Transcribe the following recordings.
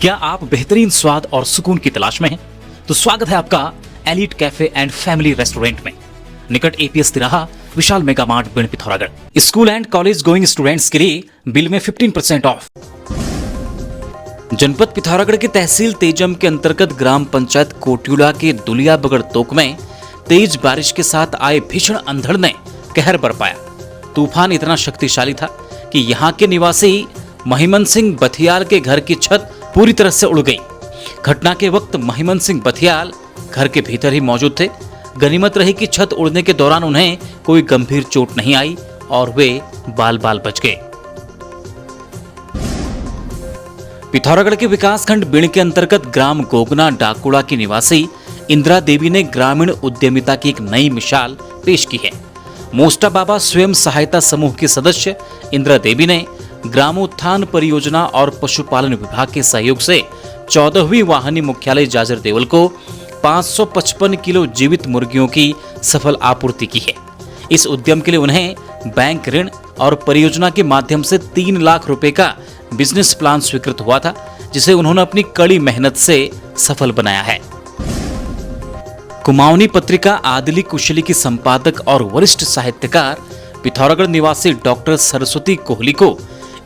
क्या आप बेहतरीन स्वाद और सुकून की तलाश में हैं? तो स्वागत है आपका elite café and family restaurant में, निकट एपीएस तिराहा, विशाल मेगा मार्ट, बिन Pithoragarh. School and college going students के लिए बिल में 15% ऑफ। जनपद पिथौरागढ़ के तहसील तेजम के अंतर्गत ग्राम पंचायत कोटियोला के दुलिया बगड़ तोक में तेज बारिश के साथ आए भीषण अंधड़ ने कहर बरपाया। तूफान इतना शक्तिशाली था कि यहाँ के निवासी महिमन सिंह बथियाल के घर की छत पूरी तरह से उड़ गई। घटना के वक्त महिमन सिंह बथियाल घर के भीतर ही मौजूद थे। गनीमत रही कि छत उड़ने के दौरान उन्हें कोई गंभीर चोट नहीं आई और वे बाल बाल बच गए। पिथौरागढ़ के विकासखंड बिण के अंतर्गत ग्राम गोगना डाकुड़ा की निवासी इंदिरा देवी ने ग्रामीण उद्यमिता की एक नई मिसाल पेश की है। मोस्टा बाबा स्वयं सहायता समूह के सदस्य इंदिरा देवी ने ग्रामोत्थान परियोजना और पशुपालन विभाग के सहयोग से 14वीं वाहिनी मुख्यालय जाजर देवल को 555 किलो जीवित मुर्गियों की सफल आपूर्ति की है। इस उद्यम के लिए उन्हें बैंक ऋण और परियोजना के माध्यम से 3 लाख रुपए का बिजनेस प्लान स्वीकृत हुआ था, जिसे उन्होंने अपनी कड़ी मेहनत से सफल बनाया है। कुमाऊनी पत्रिका आदिली कुशली की संपादक और वरिष्ठ साहित्यकार पिथौरागढ़ निवासी डॉक्टर सरस्वती कोहली को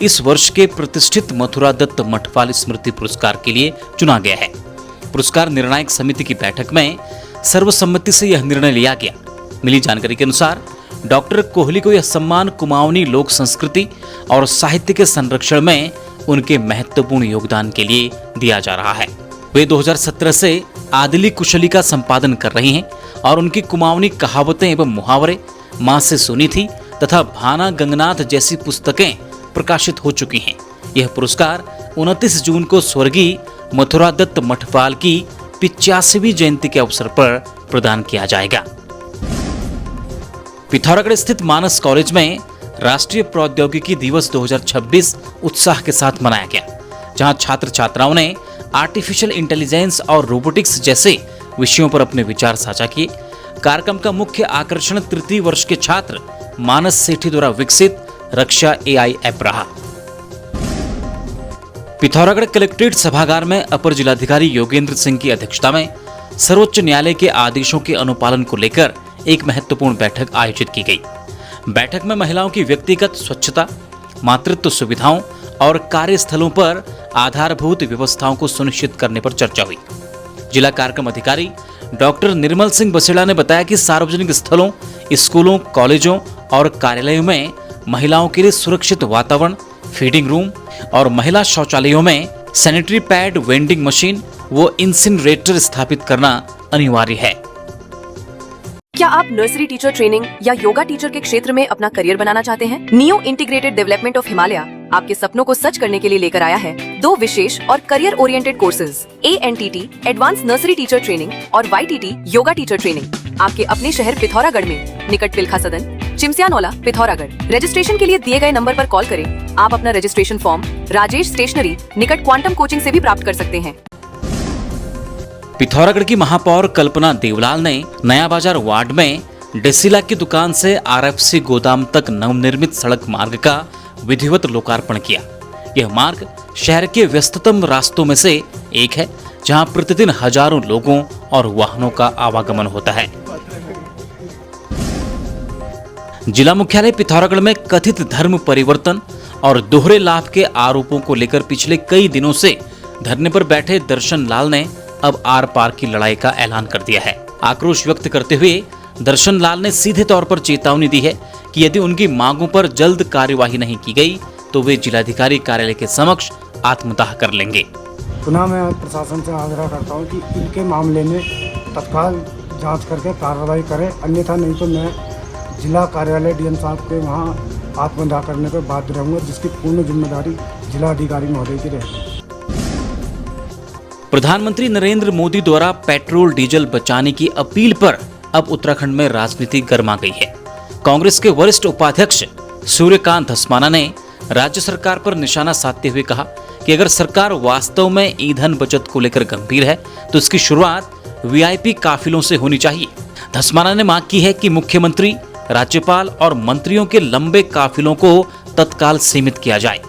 इस वर्ष के प्रतिष्ठित मथुरा दत्त मठपाल स्मृति पुरस्कार के लिए चुना गया है। पुरस्कार निर्णायक समिति की बैठक में सर्वसम्मति से यह निर्णय लिया गया। मिली जानकारी के अनुसार डॉक्टर कोहली को यह सम्मान कुमाऊनी लोक संस्कृति और साहित्य के संरक्षण में उनके महत्वपूर्ण योगदान के लिए दिया जा रहा है। वे 2017 से आदिली कुशली का संपादन कर रही हैं और उनकी कुमाऊनी कहावतें एवं मुहावरे मां से सुनी थी तथा भाना गंगनाथ जैसी पुस्तकें प्रकाशित हो चुकी हैं। यह पुरस्कार 29 जून को स्वर्गीय मथुरा दत्त मठपाल की 85वीं जयंती के अवसर पर प्रदान किया जाएगा। पिथौरागढ़ स्थित मानस कॉलेज में राष्ट्रीय प्रौद्योगिकी दिवस 2026 उत्साह के साथ मनाया गया, जहां छात्र छात्राओं ने आर्टिफिशियल इंटेलिजेंस और रोबोटिक्स जैसे विषयों पर अपने विचार साझा किए। कार्यक्रम का मुख्य आकर्षण तृतीय वर्ष के छात्र मानस सेठी द्वारा विकसित रक्षा एआई ऐप रहा। पिथौरागढ़ कलेक्ट्रेट सभागार में अपर जिलाधिकारी योगेंद्र सिंह की अध्यक्षता में सर्वोच्च न्यायालय के आदेशों के अनुपालन को लेकर एक महत्वपूर्ण बैठक आयोजित की गई। बैठक में महिलाओं की व्यक्तिगत स्वच्छता, मातृत्व सुविधाओं और कार्यस्थलों पर आधारभूत व्यवस्थाओं को सुनिश्चित करने पर चर्चा हुई। जिला कार्यक्रम अधिकारी डॉक्टर निर्मल सिंह बसेड़ा ने बताया कि सार्वजनिक स्थलों, स्कूलों, कॉलेजों और कार्यालयों में महिलाओं के लिए सुरक्षित वातावरण, फीडिंग रूम और महिला शौचालयों में सैनिटरी पैड, वेंडिंग मशीन व इंसिनरेटर स्थापित करना अनिवार्य है। क्या आप नर्सरी टीचर ट्रेनिंग या योगा टीचर के क्षेत्र में अपना करियर बनाना चाहते हैं? Neo integrated development of Himalaya आपके सपनों को सच करने के लिए लेकर आया है 2 विशेष और career oriented courses, ANTT advance nursery teacher training और YTT योगा टीचर ट्रेनिंग आपके अपने शहर पिथौरागढ़ में, निकट पिलखा सदन, चिमसियानौला, पिथौरागढ़। रजिस्ट्रेशन के लिए दिए गए नंबर पर कॉल करें। आप अपना रजिस्ट्रेशन फॉर्म राजेश स्टेशनरी निकट क्वांटम कोचिंग से भी प्राप्त कर सकते हैं। पिथौरागढ़ की महापौर कल्पना देवलाल ने नया बाजार वार्ड में डेसिला की दुकान से RFC गोदाम तक नवनिर्मित सड़क मार्ग का विधिवत लोकार्पण किया। यह मार्ग शहर के व्यस्ततम रास्तों में से एक है, जहां प्रतिदिन हजारों लोगों और वाहनों का आवागमन होता है। जिला मुख्यालय पिथौरागढ़ में कथित धर्म परिवर्तन और दोहरे लाभ के आरोपों को लेकर पिछले कई दिनों से धरने पर बैठे दर्शन लाल ने अब आर पार की लड़ाई का ऐलान कर दिया है। आक्रोश व्यक्त करते हुए दर्शन लाल ने सीधे तौर पर चेतावनी दी है कि यदि उनकी मांगों पर जल्द कार्यवाही नहीं की गई तो वे जिलाधिकारी कार्यालय के समक्ष आत्मदाह कर लेंगे। पुनः मैं प्रशासन से आग्रह करता हूं कि इनके मामले में तत्काल जांच करके कार्रवाई करें, अन्यथा नहीं तो मैं जिला कार्यालय डीएम साहब के वहां आत्मदाह करने पर बाध्य रहूंगा, जिसकी पूर्ण जिम्मेदारी जिलाधिकारी महोदय की रहेगी। प्रधानमंत्री नरेंद्र मोदी द्वारा पेट्रोल डीजल बचाने की अपील पर अब उत्तराखंड में राजनीति गर्मा गई है। कांग्रेस के वरिष्ठ उपाध्यक्ष सूर्यकांत धस्माना ने राज्य सरकार पर निशाना साधते हुए कहा कि अगर सरकार वास्तव में ईंधन बचत को लेकर गंभीर है तो इसकी शुरुआत VIP काफिलों से होनी चाहिए। धस्माना ने मांग की है कि मुख्यमंत्री, राज्यपाल और मंत्रियों के लंबे काफिलों को तत्काल सीमित किया जाए।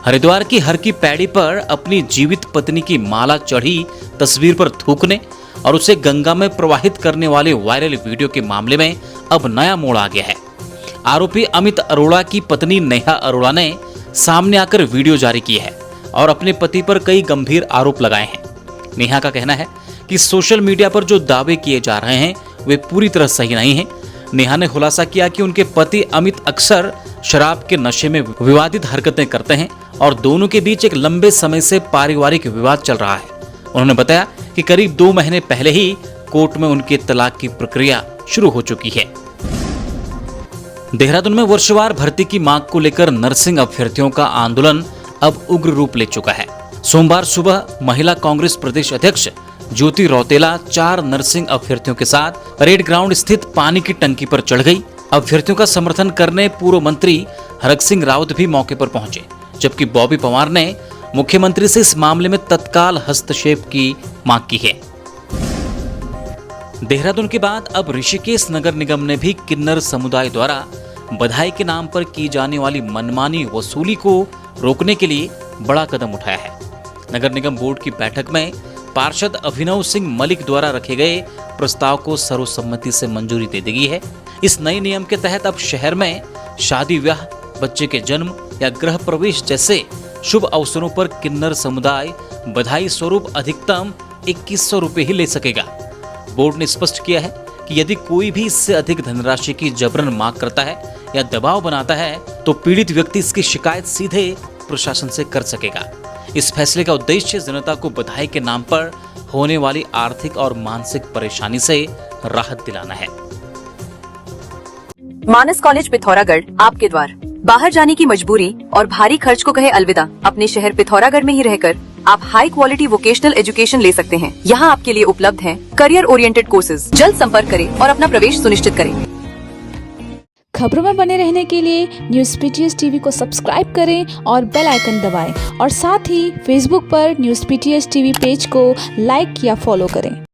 हरिद्वार की हर की पैड़ी पर अपनी जीवित पत्नी की माला चढ़ी तस्वीर पर थूकने और उसे गंगा में प्रवाहित करने वाले वायरल वीडियो के मामले में अब नया मोड़ आ गया है। आरोपी अमित अरोड़ा की पत्नी नेहा अरोड़ा ने सामने आकर वीडियो जारी की है और अपने पति पर कई गंभीर आरोप लगाए हैं। नेहा का कहना है कि सोशल मीडिया पर जो दावे किए जा रहे हैं वे पूरी तरह सही नहीं हैं। नेहा ने खुलासा किया कि उनके पति अमित अक्सर शराब के नशे में विवादित हरकतें करते हैं और दोनों के बीच एक लंबे समय से पारिवारिक विवाद चल रहा है। उन्होंने बताया कि करीब 2 महीने पहले ही कोर्ट में उनके तलाक की प्रक्रिया शुरू हो चुकी है। देहरादून में वर्षवार भर्ती की मांग को लेकर नर्सिंग अभ्यर्थियों का आंदोलन अब उग्र रूप ले चुका है। सोमवार सुबह महिला कांग्रेस प्रदेश अध्यक्ष ज्योति रौतेला 4 नर्सिंग अभ्यर्थियों के साथ परेड ग्राउंड स्थित पानी की टंकी पर चढ़ गई। अभ्यर्थियों का समर्थन करने पूर्व मंत्री हरक सिंह रावत भी मौके पर पहुंचे, जबकि बॉबी पवार ने मुख्यमंत्री से इस मामले में तत्काल हस्तक्षेप की मांग की है। देहरादून के बाद अब ऋषिकेश नगर निगम ने भी किन्नर समुदाय द्वारा बधाई के नाम पर की जाने वाली मनमानी वसूली को रोकने के लिए बड़ा कदम उठाया है। नगर निगम बोर्ड की बैठक में पार्षद अभिनव सिंह मलिक द्वारा रखे गए प्रस्ताव को सर्वसम्मति से मंजूरी दे दी गई है। इस नए नियम के तहत अब शहर में शादी ब्याह, बच्चे के जन्म या गृह प्रवेश जैसे शुभ अवसरों पर किन्नर समुदाय बधाई स्वरूप अधिकतम 2100 रुपए ही ले सकेगा। बोर्ड ने स्पष्ट किया है कि यदि कोई भी इससे अधिक धनराशि की जबरन मांग करता है या दबाव बनाता है तो पीड़ित व्यक्ति इसकी शिकायत सीधे प्रशासन से कर सकेगा। इस फैसले का उद्देश्य जनता को बधाई के नाम पर होने वाली आर्थिक और मानसिक परेशानी से राहत दिलाना है। मानस कॉलेज पिथौरागढ़ आपके द्वार। बाहर जाने की मजबूरी और भारी खर्च को कहे अलविदा, अपने शहर पिथौरागढ़ में ही रहकर आप हाई क्वालिटी वोकेशनल एजुकेशन ले सकते हैं। यहाँ आपके लिए उपलब्ध हैं करियर ओरिएंटेड कोर्सेज। जल्द संपर्क करें और अपना प्रवेश सुनिश्चित करें। खबरों में बने रहने के लिए न्यूज़ पीटीएस टीवी को सब्सक्राइब करें और बेल आइकन दबाएं और साथ ही फेसबुक पर न्यूज़ पीटीएस टीवी पेज को लाइक या फॉलो करें।